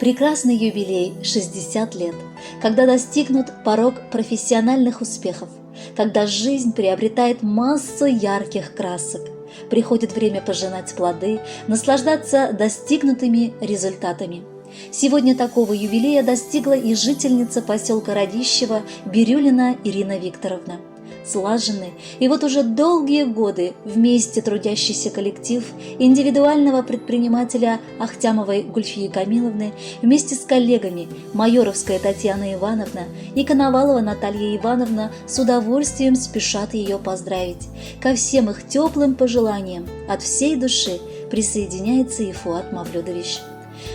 Прекрасный юбилей 60 лет, когда достигнут порог профессиональных успехов, когда жизнь приобретает массу ярких красок. Приходит время пожинать плоды, наслаждаться достигнутыми результатами. Сегодня такого юбилея достигла и жительница поселка Радищево Бирюлина Ирина Викторовна. Слаженный и вот уже долгие годы вместе трудящийся коллектив индивидуального предпринимателя Ахтямовой Гульфии Камиловны вместе с коллегами Майоровская Татьяна Ивановна и Коновалова Наталья Ивановна с удовольствием спешат ее поздравить. Ко всем их теплым пожеланиям от всей души присоединяется и Фуат Мавлюдович.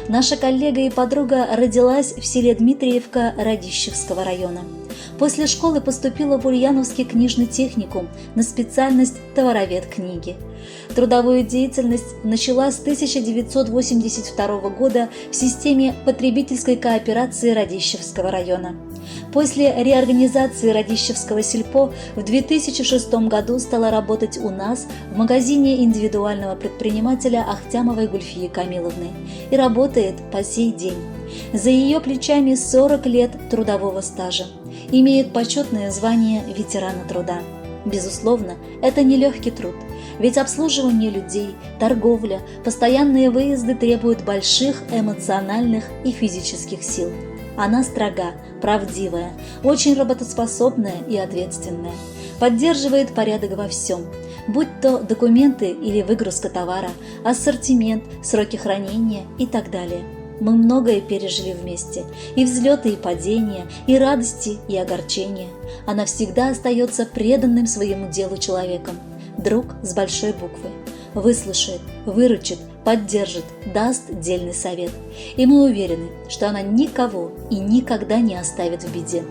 Наша коллега и подруга родилась в селе Дмитриевка Радищевского района. После школы поступила в Ульяновский книжный техникум на специальность товаровед книги. Трудовую деятельность начала с 1982 года в системе потребительской кооперации Радищевского района. После реорганизации Радищевского сельпо в 2006 году стала работать у нас в магазине индивидуального предпринимателя Ахтямовой Гульфии Камиловны и работает по сей день. За ее плечами 40 лет трудового стажа. Имеет почетное звание ветерана труда. Безусловно, это нелегкий труд, ведь обслуживание людей, торговля, постоянные выезды требуют больших эмоциональных и физических сил. Она строга, правдивая, очень работоспособная и ответственная. Поддерживает порядок во всем, будь то документы или выгрузка товара, ассортимент, сроки хранения и так далее. Мы многое пережили вместе, и взлеты, и падения, и радости, и огорчения. Она всегда остается преданным своему делу человеком, друг с большой буквы. Выслушает, выручит, поддержит, даст дельный совет. И мы уверены, что она никого и никогда не оставит в беде.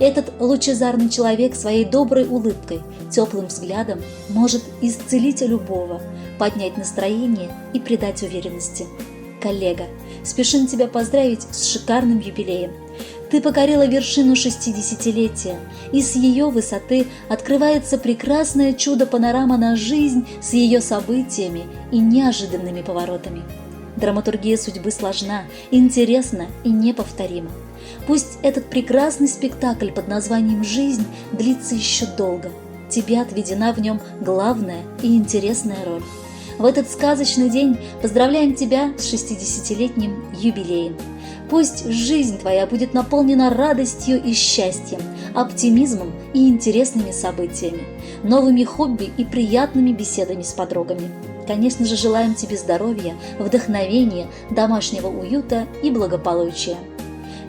Этот лучезарный человек своей доброй улыбкой, теплым взглядом может исцелить любого, поднять настроение и придать уверенности. Коллега, спешим тебя поздравить с шикарным юбилеем. Ты покорила вершину 60-летия, и с ее высоты открывается прекрасное чудо-панорама на жизнь с ее событиями и неожиданными поворотами. Драматургия судьбы сложна, интересна и неповторима. Пусть этот прекрасный спектакль под названием «Жизнь» длится еще долго. Тебе отведена в нем главная и интересная роль. В этот сказочный день поздравляем тебя с 60-летним юбилеем. Пусть жизнь твоя будет наполнена радостью и счастьем, оптимизмом и интересными событиями, новыми хобби и приятными беседами с подругами. Конечно же, желаем тебе здоровья, вдохновения, домашнего уюта и благополучия.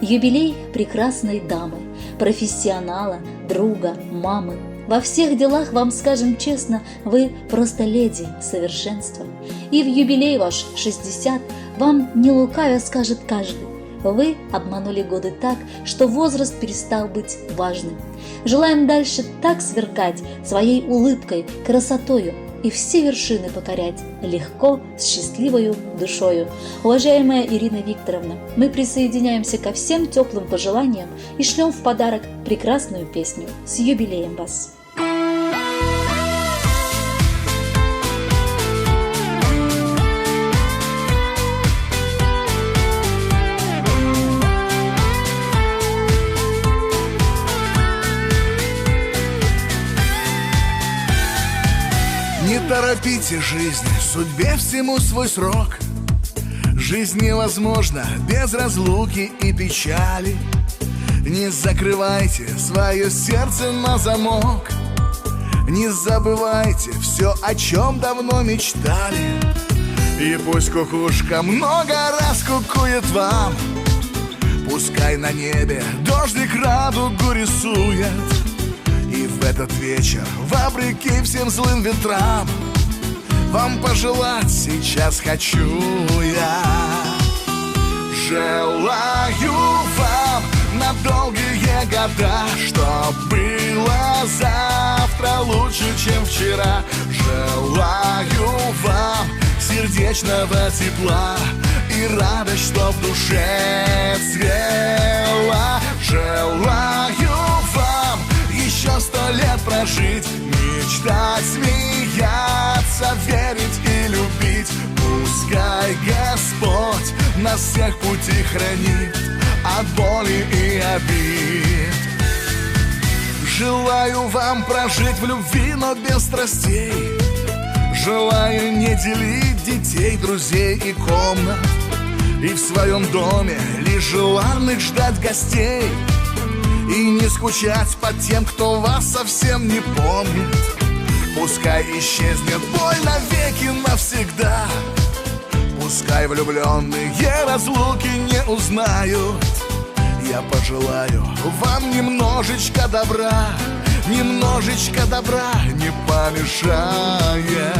Юбилей прекрасной дамы, профессионала, друга, мамы. Во всех делах, вам скажем честно, вы просто леди совершенства. И в юбилей ваш 60 вам не лукавя скажет каждый: вы обманули годы так, что возраст перестал быть важным. Желаем дальше так сверкать своей улыбкой, красотою и все вершины покорять легко, с счастливою душою. Уважаемая Ирина Викторовна, мы присоединяемся ко всем теплым пожеланиям и шлем в подарок прекрасную песню. С юбилеем вас! Не торопите жизнь, судьбе всему свой срок. Жизнь невозможна без разлуки и печали. Не закрывайте свое сердце на замок. Не забывайте все, о чем давно мечтали. И пусть кукушка много раз кукует вам, пускай на небе дождик радугу рисует. И в этот вечер, вопреки всем злым ветрам, вам пожелать сейчас хочу я. Желаю вам на долгие года, чтоб было завтра лучше, чем вчера. Желаю вам сердечного тепла и радость, что в душе цвела. Желаю вам еще 100 лет прожить, мечтать, смеяться, верить и любить. Пускай Пускай Господь нас всех пути хранит от боли и обид. Желаю вам прожить в любви, но без страстей. Желаю не делить детей, друзей и комнат, и в своем доме лишь желанных ждать гостей. И не скучать по тем, кто вас совсем не помнит. Пускай исчезнет боль навеки навсегда. Пускай влюбленные разлуки не узнают. Я пожелаю вам немножечко добра. Немножечко добра не помешает.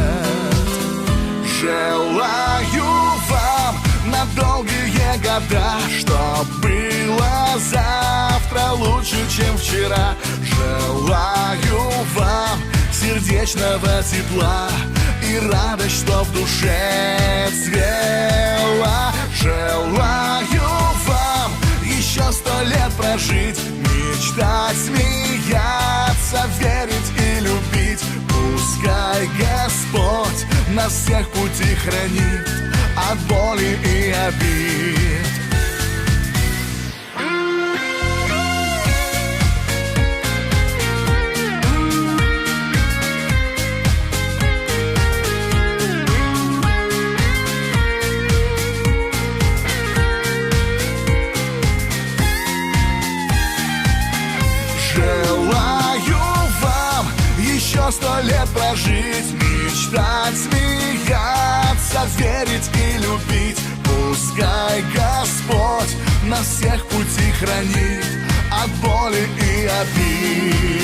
Желаю вам на долгие года, чтоб было завтра лучше, чем вчера. Желаю вам сердечного тепла и радость, что в душе цвела. Желаю вам еще 100 лет прожить, мечтать, смеяться, верить и любить. Пускай Господь нас всех пути хранит от боли и обид. Желаю вам еще 100 лет прожить, мечтать, смеяться, верить и любить. Пускай Господь нас всех пути хранит от боли и обид.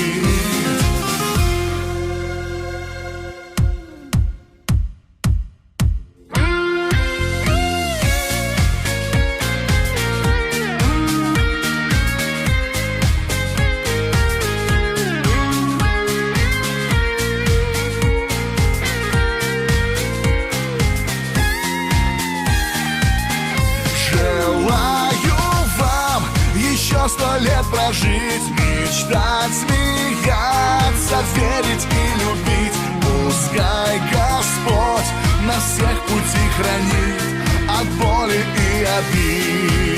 Еще 100 лет прожить, мечтать, смеяться, верить и любить. Пускай Господь нас всех пути хранит от боли и обид.